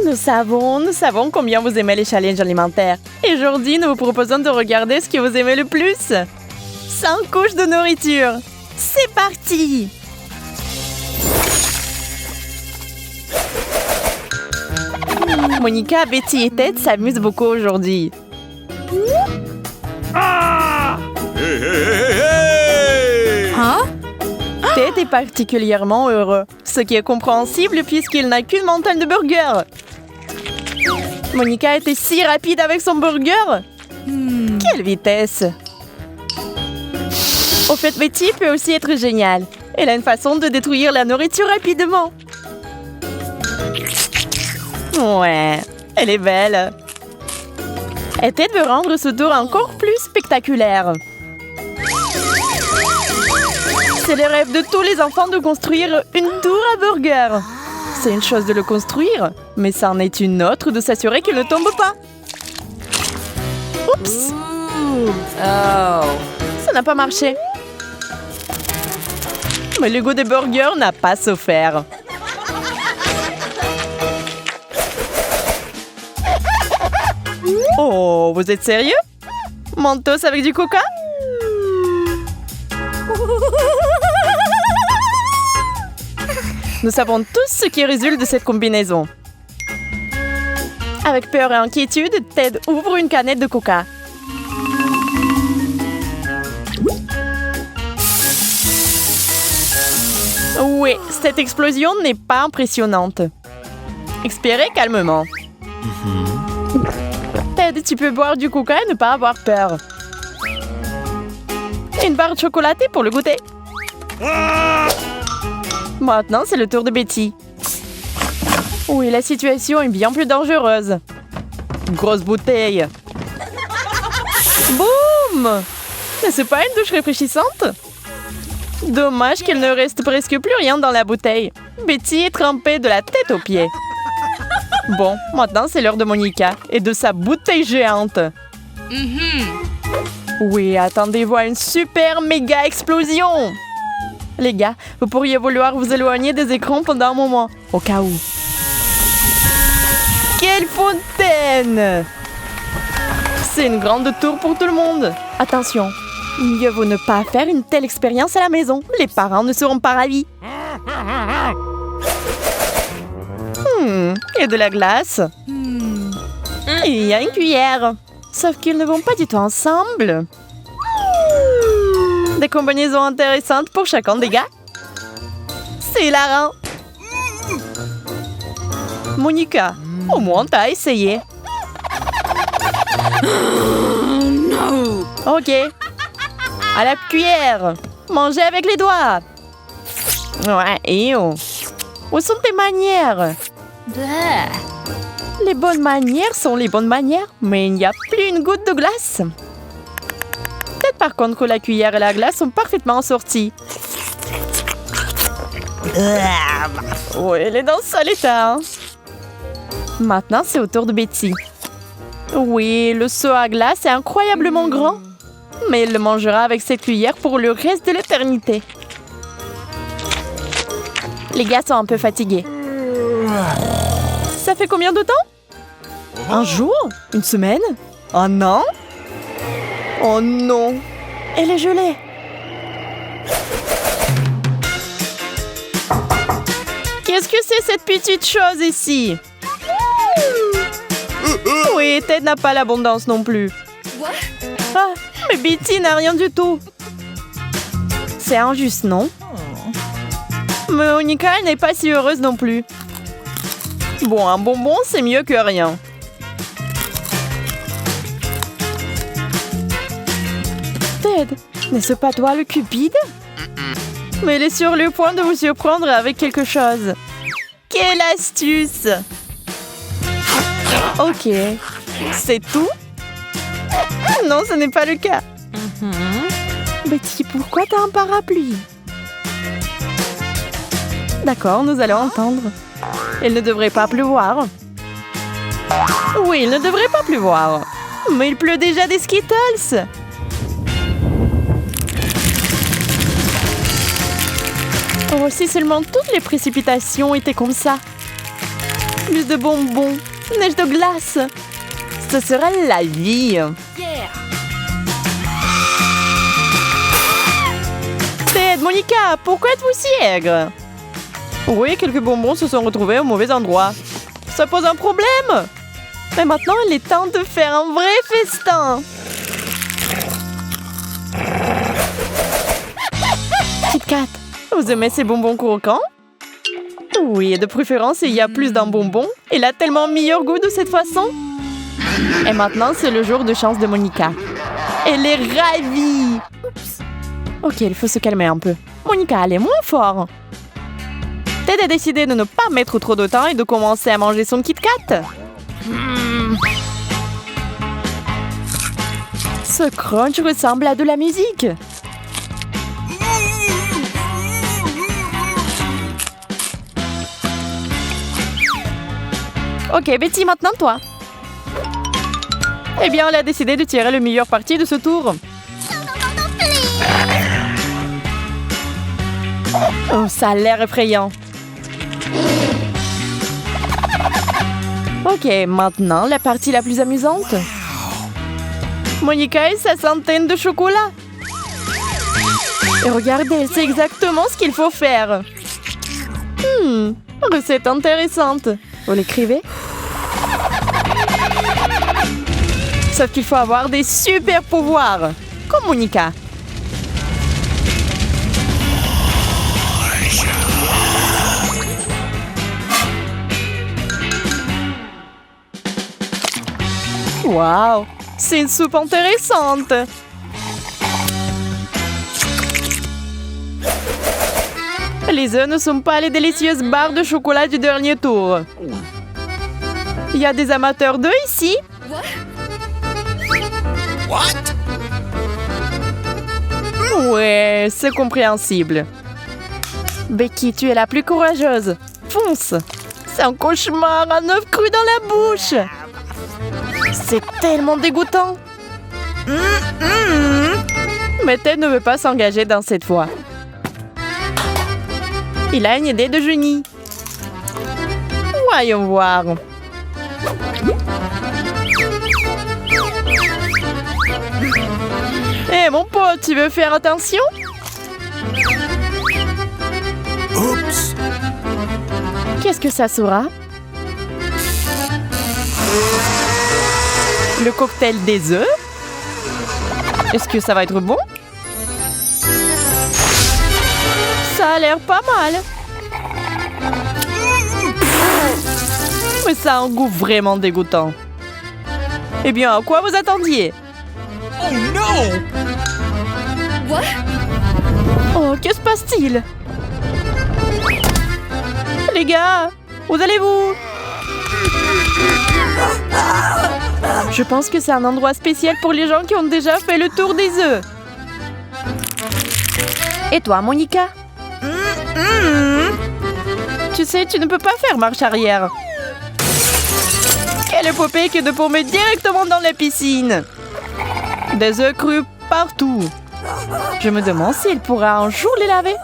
Nous savons combien vous aimez les challenges alimentaires. Et aujourd'hui, nous vous proposons de regarder ce que vous aimez le plus. 5 couches de nourriture. C'est parti! Monica, Betty et Ted s'amusent beaucoup aujourd'hui. Ted est particulièrement heureux, ce qui est compréhensible puisqu'il n'a qu'une montagne de burgers. Monica était si rapide avec son burger. Quelle vitesse! Au fait, Betty peut aussi être géniale. Elle a une façon de détruire la nourriture rapidement. Ouais, elle est belle. Et Ted veut rendre ce tour encore plus spectaculaire. C'est le rêve de tous les enfants de construire une tour à burger. C'est une chose de le construire, mais c'en est une autre de s'assurer qu'il ne tombe pas. Oups! Ça n'a pas marché. Mais le goût des burgers n'a pas souffert. Oh, vous êtes sérieux? Mentos avec du coca? Nous savons tous ce qui résulte de cette combinaison. Avec peur et inquiétude, Ted ouvre une canette de coca. Oui, cette explosion n'est pas impressionnante. Expirez calmement. Ted, tu peux boire du coca et ne pas avoir peur. Une barre de chocolatée pour le goûter. Maintenant, c'est le tour de Betty. Oui, la situation est bien plus dangereuse. Grosse bouteille. Boum! N'est-ce pas une douche rafraîchissante? Dommage qu'il ne reste presque plus rien dans la bouteille. Betty est trempée de la tête aux pieds. Bon, maintenant c'est l'heure de Monica et de sa bouteille géante. Oui, attendez-vous à une super méga explosion. Les gars, vous pourriez vouloir vous éloigner des écrans pendant un moment, au cas où. Quelle fontaine! C'est une grande tour pour tout le monde. Attention, mieux vaut ne pas faire une telle expérience à la maison. Les parents ne seront pas ravis. Il y a de la glace. Et il y a une cuillère. Sauf qu'ils ne vont pas du tout ensemble. Des combinaisons intéressantes pour chacun des gars. C'est hilarant. Monica, au moins t'as essayé. Ok. À la cuillère. Mangez avec les doigts. Ouais, et où sont tes manières? Les bonnes manières sont les bonnes manières, mais il n'y a plus une goutte de glace. Peut-être par contre que la cuillère et la glace sont parfaitement assorties. Oui, elle est dans ce sale état. Hein? Maintenant, c'est au tour de Betty. Oui, le seau à glace est incroyablement grand, mais elle le mangera avec cette cuillère pour le reste de l'éternité. Les gars sont un peu fatigués. Ça fait combien de temps? Un jour? Une semaine? Un an? Oh non! Elle est gelée! Qu'est-ce que c'est cette petite chose ici? Oui, Ted n'a pas l'abondance non plus. Ah, mais Betty n'a rien du tout. C'est injuste, non? Mais Monica, elle n'est pas si heureuse non plus. Bon, un bonbon, c'est mieux que rien. Ted, n'est-ce pas toi le cupide? Mais elle est sur le point de vous surprendre avec quelque chose. Quelle astuce! Ok, c'est tout? Non, ce n'est pas le cas. Betty, pourquoi t'as un parapluie? D'accord, nous allons entendre. Il ne devrait pas pleuvoir. Oui, il ne devrait pas pleuvoir. Mais il pleut déjà des Skittles. Oh, si seulement toutes les précipitations étaient comme ça. Plus de bonbons. Neige de glace. Ce sera la vie. Ted, Monica, pourquoi êtes-vous si aigre? Oui, quelques bonbons se sont retrouvés au mauvais endroit. Ça pose un problème. Mais maintenant, il est temps de faire un vrai festin. Kit Kat, vous aimez ces bonbons croquants? Oui, et de préférence, il y a plus d'un bonbon. Il a tellement meilleur goût de cette façon. Et maintenant, c'est le jour de chance de Monica. Elle est ravie. Ok, il faut se calmer un peu. Monica, allez moins fort. Ted a décidé de ne pas mettre trop de temps et de commencer à manger son Kit Kat. Ce crunch ressemble à de la musique. Ok, Betty, maintenant toi. Eh bien, elle a décidé de tirer le meilleur parti de ce tour. Oh, ça a l'air effrayant. Ok, maintenant, la partie la plus amusante. Monica et sa centaine de chocolats. Et regardez, elle sait exactement ce qu'il faut faire. Recette intéressante. Vous l'écrivez? Sauf qu'il faut avoir des super pouvoirs, comme Monica. Waouh, c'est une soupe intéressante. Les œufs ne sont pas les délicieuses barres de chocolat du dernier tour. Il y a des amateurs d'œufs ici? Ouais, c'est compréhensible. Becky, tu es la plus courageuse. Fonce! C'est un cauchemar, un œuf cru dans la bouche. C'est tellement dégoûtant. Mais Ted ne veut pas s'engager dans cette fois. Il a une idée de génie. Voyons voir. Hé, mon pote, tu veux faire attention? Oups! Qu'est-ce que ça sera? Le cocktail des œufs? Est-ce que ça va être bon? Ça a l'air pas mal. Mais ça a un goût vraiment dégoûtant. Eh bien, à quoi vous attendiez? Oh non! Oh, que se passe-t-il? Les gars, où allez-vous? Je pense que c'est un endroit spécial pour les gens qui ont déjà fait le tour des œufs. Et toi, Monica? Tu sais, tu ne peux pas faire marche arrière. Quelle épopée que de tomber directement dans la piscine. Des œufs crus partout. Je me demande si elle pourra un jour les laver.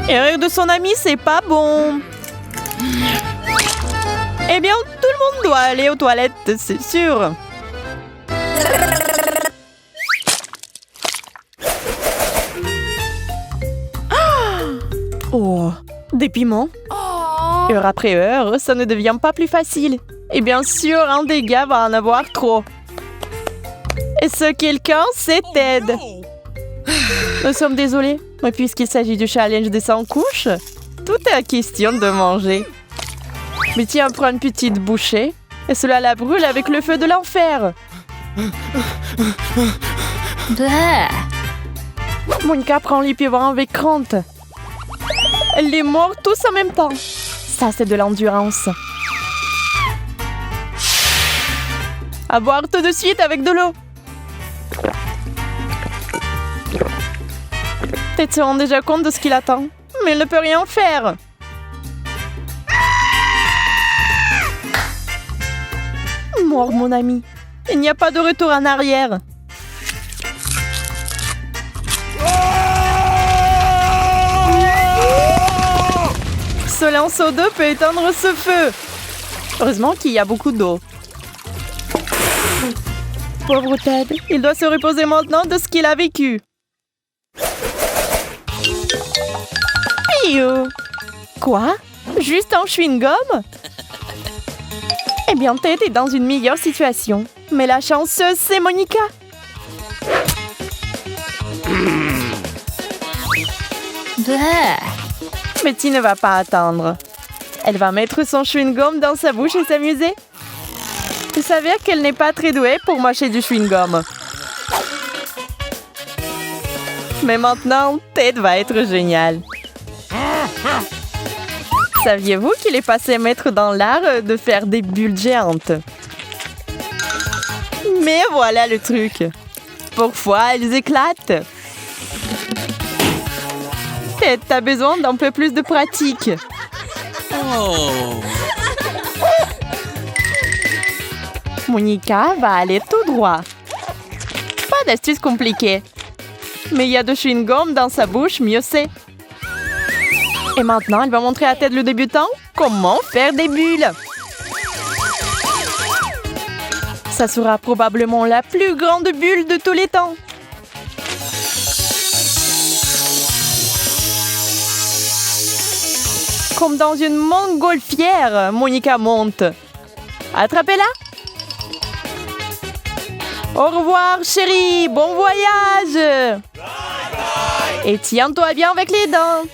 Et rire de son ami, c'est pas bon. Eh bien, tout le monde doit aller aux toilettes, c'est sûr. Oh, des piments. Heure après heure, ça ne devient pas plus facile. Et bien sûr, un des gars va en avoir trop. Et ce quelqu'un, c'est Ted. Nous sommes désolés, mais puisqu'il s'agit du challenge des 100 couches, tout est question de manger. Mais tiens, prends une petite bouchée, et cela la brûle avec le feu de l'enfer. Monica prend les pivants avec crainte. Elle les mord tous en même temps. Ça, c'est de l'endurance. À boire tout de suite avec de l'eau. Ted se rend déjà compte de ce qu'il attend, mais il ne peut rien faire. Mort, mon ami. Il n'y a pas de retour en arrière. Ce lanceau d'eau peut éteindre ce feu. Heureusement qu'il y a beaucoup d'eau. Pauvre Ted, il doit se reposer maintenant de ce qu'il a vécu. Piou! Quoi? Juste un chewing-gum? Eh bien, Ted est dans une meilleure situation. Mais la chanceuse, c'est Monica. Betty ne va pas attendre. Elle va mettre son chewing-gum dans sa bouche et s'amuser. Il s'avère qu'elle n'est pas très douée pour mâcher du chewing-gum. Mais maintenant, Ted va être génial. Saviez-vous qu'il est passé maître dans l'art de faire des bulles géantes? Mais voilà le truc. Parfois, elles éclatent. Ted, t'as besoin d'un peu plus de pratique. Oh. Monica va aller tout droit. Pas d'astuce compliquée. Mais il y a de chewing-gum dans sa bouche, mieux c'est. Et maintenant, elle va montrer à Ted le débutant comment faire des bulles. Ça sera probablement la plus grande bulle de tous les temps. Comme dans une montgolfière, Monica monte. Attrapez-la. Au revoir, chérie. Bon voyage. Et tiens-toi bien avec les dents.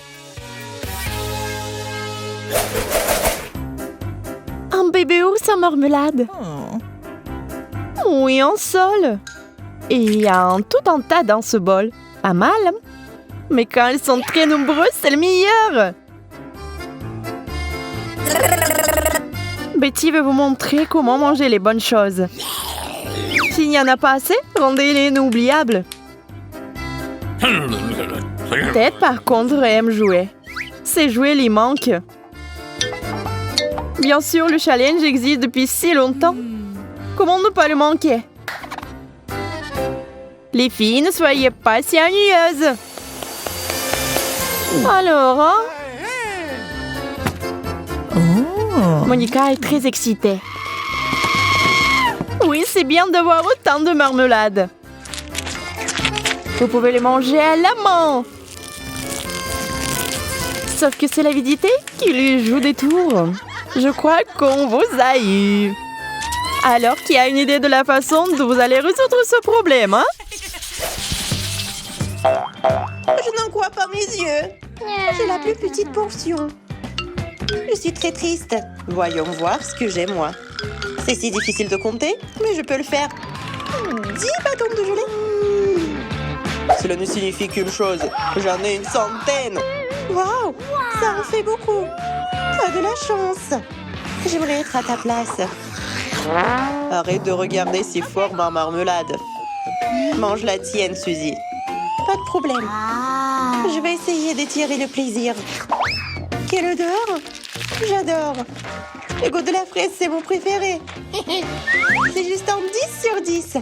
Un bébé ours en marmelade. Oui, un seul. Et il y a tout un tas dans ce bol. Pas mal. Mais quand elles sont très nombreuses, c'est le meilleur. Betty veut vous montrer comment manger les bonnes choses. S'il n'y en a pas assez, rendez-les inoubliables. Ted, par contre, aime jouer. Ses jouets lui manquent. Bien sûr, le challenge existe depuis si longtemps. Comment ne pas le manquer? Les filles, ne soyez pas si ennuyeuses. Alors, hein? Monica est très excitée. Oui, c'est bien d'avoir autant de marmelade. Vous pouvez les manger à la main. Sauf que c'est l'avidité qui lui joue des tours. Je crois qu'on vous a eu. Alors, qui a une idée de la façon dont vous allez résoudre ce problème, hein? Je n'en crois pas mes yeux. J'ai la plus petite portion. Je suis très triste. Voyons voir ce que j'ai, moi. C'est si difficile de compter, mais je peux le faire. 10 bâtons de gelée. Cela ne signifie qu'une chose. J'en ai une centaine. Waouh, ça en fait beaucoup. Tu as de la chance. J'aimerais être à ta place. Arrête de regarder si fort ma marmelade. Mange la tienne, Suzy. Pas de problème. Je vais essayer d'étirer le plaisir. Quelle odeur! J'adore! Le goût de la fraise, c'est mon préféré. C'est juste un 10 sur 10.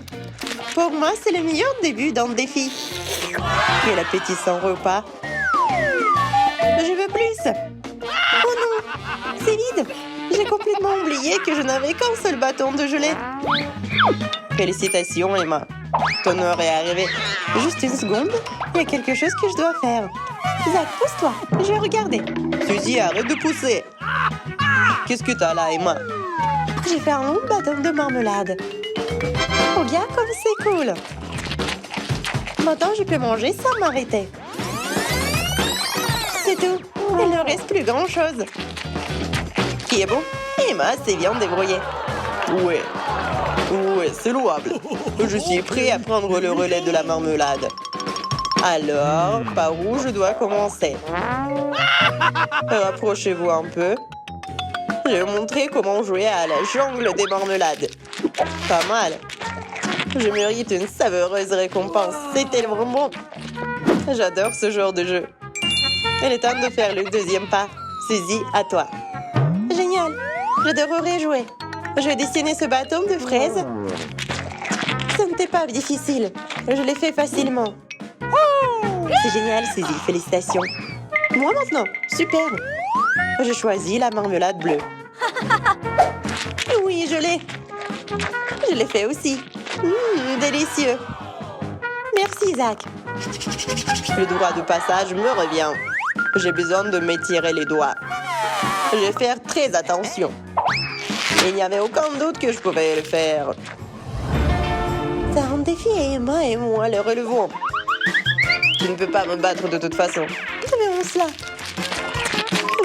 Pour moi, c'est le meilleur début d'un défi. Quel appétissant repas. Je veux plus. Oh non, c'est vide. J'ai complètement oublié que je n'avais qu'un seul bâton de gelée. Félicitations, Emma. Ton heure est arrivée. Juste une seconde, il y a quelque chose que je dois faire. Zach, pousse-toi, je vais regarder. Suzy, arrête de pousser. Qu'est-ce que t'as là, Emma? J'ai fait un long bâton de marmelade. Regarde comme c'est cool. Maintenant, je peux manger sans m'arrêter. C'est tout. Il ne reste plus grand-chose. Qui est bon? Emma s'est bien débrouillée. Ouais, c'est louable. Je suis prêt à prendre le relais de la marmelade. Alors, par où je dois commencer? Rapprochez-vous un peu. Je vais vous montrer comment jouer à la jungle des marmelades. Pas mal. Je mérite une savoureuse récompense. C'est tellement bon. J'adore ce genre de jeu. Il est temps de faire le deuxième pas. Suzy, à toi. Génial. J'adorerais jouer. Je vais dessiner ce bâton de fraise. Ce n'était pas difficile. Je l'ai fait facilement. C'est génial, Suzy. Félicitations. Moi maintenant, Super. Je choisis la marmelade bleue. Oui, je l'ai. Je l'ai fait aussi. Délicieux. Merci, Zach. Le droit de passage me revient. J'ai besoin de m'étirer les doigts. Je vais faire très attention. Il n'y avait aucun doute que je pouvais le faire. C'est un défi et Emma et moi le relevons. Tu ne peux pas me battre de toute façon. Verrons cela.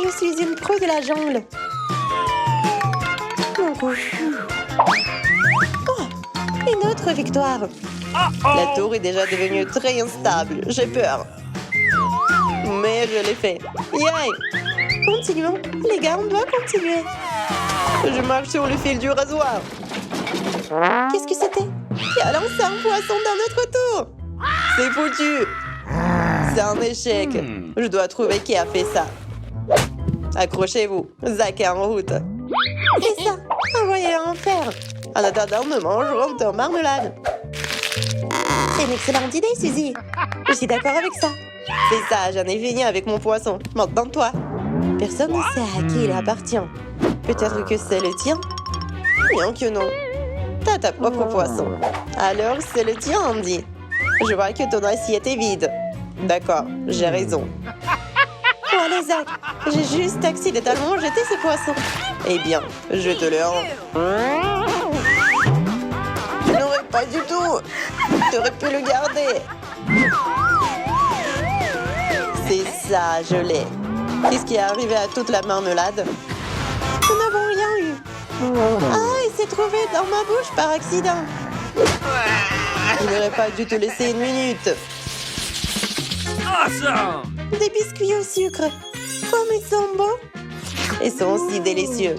Je suis une pro de la jungle. Mon coup. Oh, une autre victoire. La tour est déjà devenue très instable. J'ai peur. Mais je l'ai fait. Yay! Continuons. Les gars, on doit continuer. Je marche sur le fil du rasoir. Qu'est-ce que c'était? Qui a lancé un poisson dans notre tour? C'est foutu. C'est un échec. Je dois trouver qui a fait ça. Accrochez-vous. Zach est en route. Et ça, envoyez-le en fer. En attendant, nous mangerons ton marmelade. C'est une excellente idée, Suzy. Je suis d'accord avec ça. C'est ça, j'en ai fini avec mon poisson. Maintenant, toi. Personne ne sait à qui il appartient. Peut-être que c'est le tien? Bien que non. T'as ta propre poisson. Alors, c'est le tien, Andy. Je vois que ton assiette est vide. D'accord, j'ai raison. Oh, allez, Zach. J'ai juste accidentellement jeté ce poisson. Eh bien, je te le rends. Je n'aurais pas du tout. T'aurais pu le garder. C'est ça, je l'ai. Qu'est-ce qui est arrivé à toute la marmelade? Nous n'avons rien eu. Ah, il s'est trouvé dans ma bouche par accident. Je n'aurais pas dû te laisser une minute. Awesome! Des biscuits au sucre. Comme ils sont beaux. Ils sont aussi délicieux.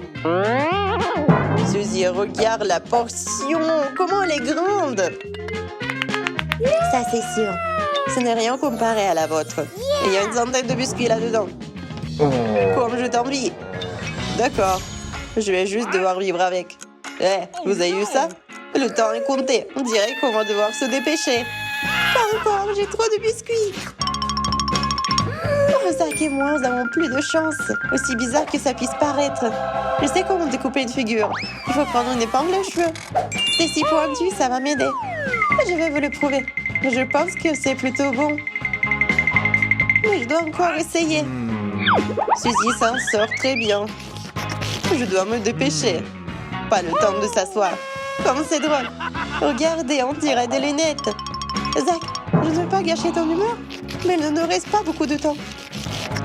Suzy, regarde la portion. Comment elle est grande. Ça, c'est sûr. Ce n'est rien comparé à la vôtre. Il y a une centaine de biscuits là-dedans. Comme je t'envie. D'accord. Je vais juste devoir vivre avec. Vous avez eu ça? Le temps est compté. On dirait qu'on va devoir se dépêcher. Pas encore, j'ai trop de biscuits. Oh, Zach et moi, nous avons plus de chance. Aussi bizarre que ça puisse paraître. Je sais comment découper une figure. Il faut prendre une épingle à cheveux. C'est si pointu, ça va m'aider. Je vais vous le prouver. Je pense que c'est plutôt bon. Mais je dois encore essayer. Suzy s'en sort très bien. Je dois me dépêcher. Pas le temps de s'asseoir. Comme c'est drôle. Regardez, on dirait des lunettes. Zach, je ne veux pas gâcher ton humeur, mais il ne nous reste pas beaucoup de temps.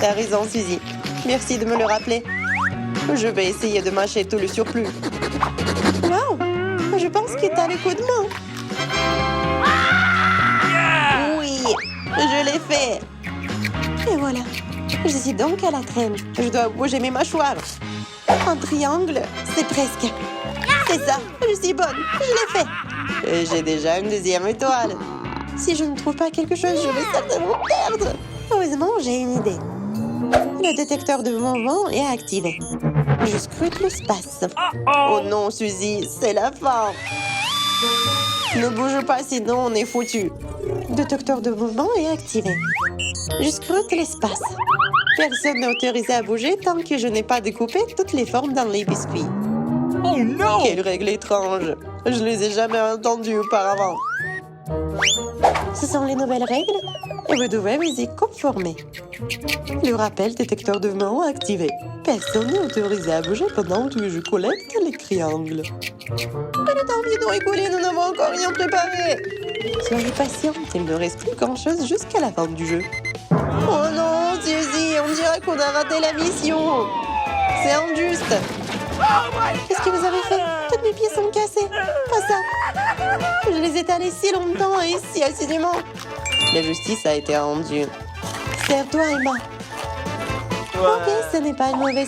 T'as raison, Suzy. Merci de me le rappeler. Je vais essayer de mâcher tout le surplus. Wow! Je pense que t'as le coup de main. Oui, je l'ai fait. Et voilà. Je suis donc à la traîne. Je dois bouger mes mâchoires. Un triangle, c'est presque. C'est ça, je suis bonne. Je l'ai fait. Et j'ai déjà une deuxième étoile. Si je ne trouve pas quelque chose, je vais certainement perdre. Heureusement, j'ai une idée. Le détecteur de mouvement est activé. Je scrute l'espace. Oh non, Suzy, c'est la fin. Ne bouge pas, sinon on est foutu. Le détecteur de mouvement est activé. Je scrute l'espace. Personne n'est autorisé à bouger tant que je n'ai pas découpé toutes les formes dans les biscuits. Oh non! Quelle règle étrange. Je les ai jamais entendues auparavant. Ce sont les nouvelles règles et vous devez vous y conformer. Le rappel détecteur de mouvement activé. Personne n'est autorisé à bouger pendant que je collecte les triangles. Pas le temps de rigoler, nous n'avons encore rien préparé. Soyez patiente, il ne reste plus grand-chose jusqu'à la fin du jeu. Oh non, Suzy, on dirait qu'on a raté la mission. C'est injuste. Qu'est-ce que vous avez fait? Toutes mes pieds sont cassés. Pas ça. Je les ai étalés si longtemps et si assidûment. La justice a été rendue. Serre-toi, Emma. Ok, ce n'est pas une mauvaise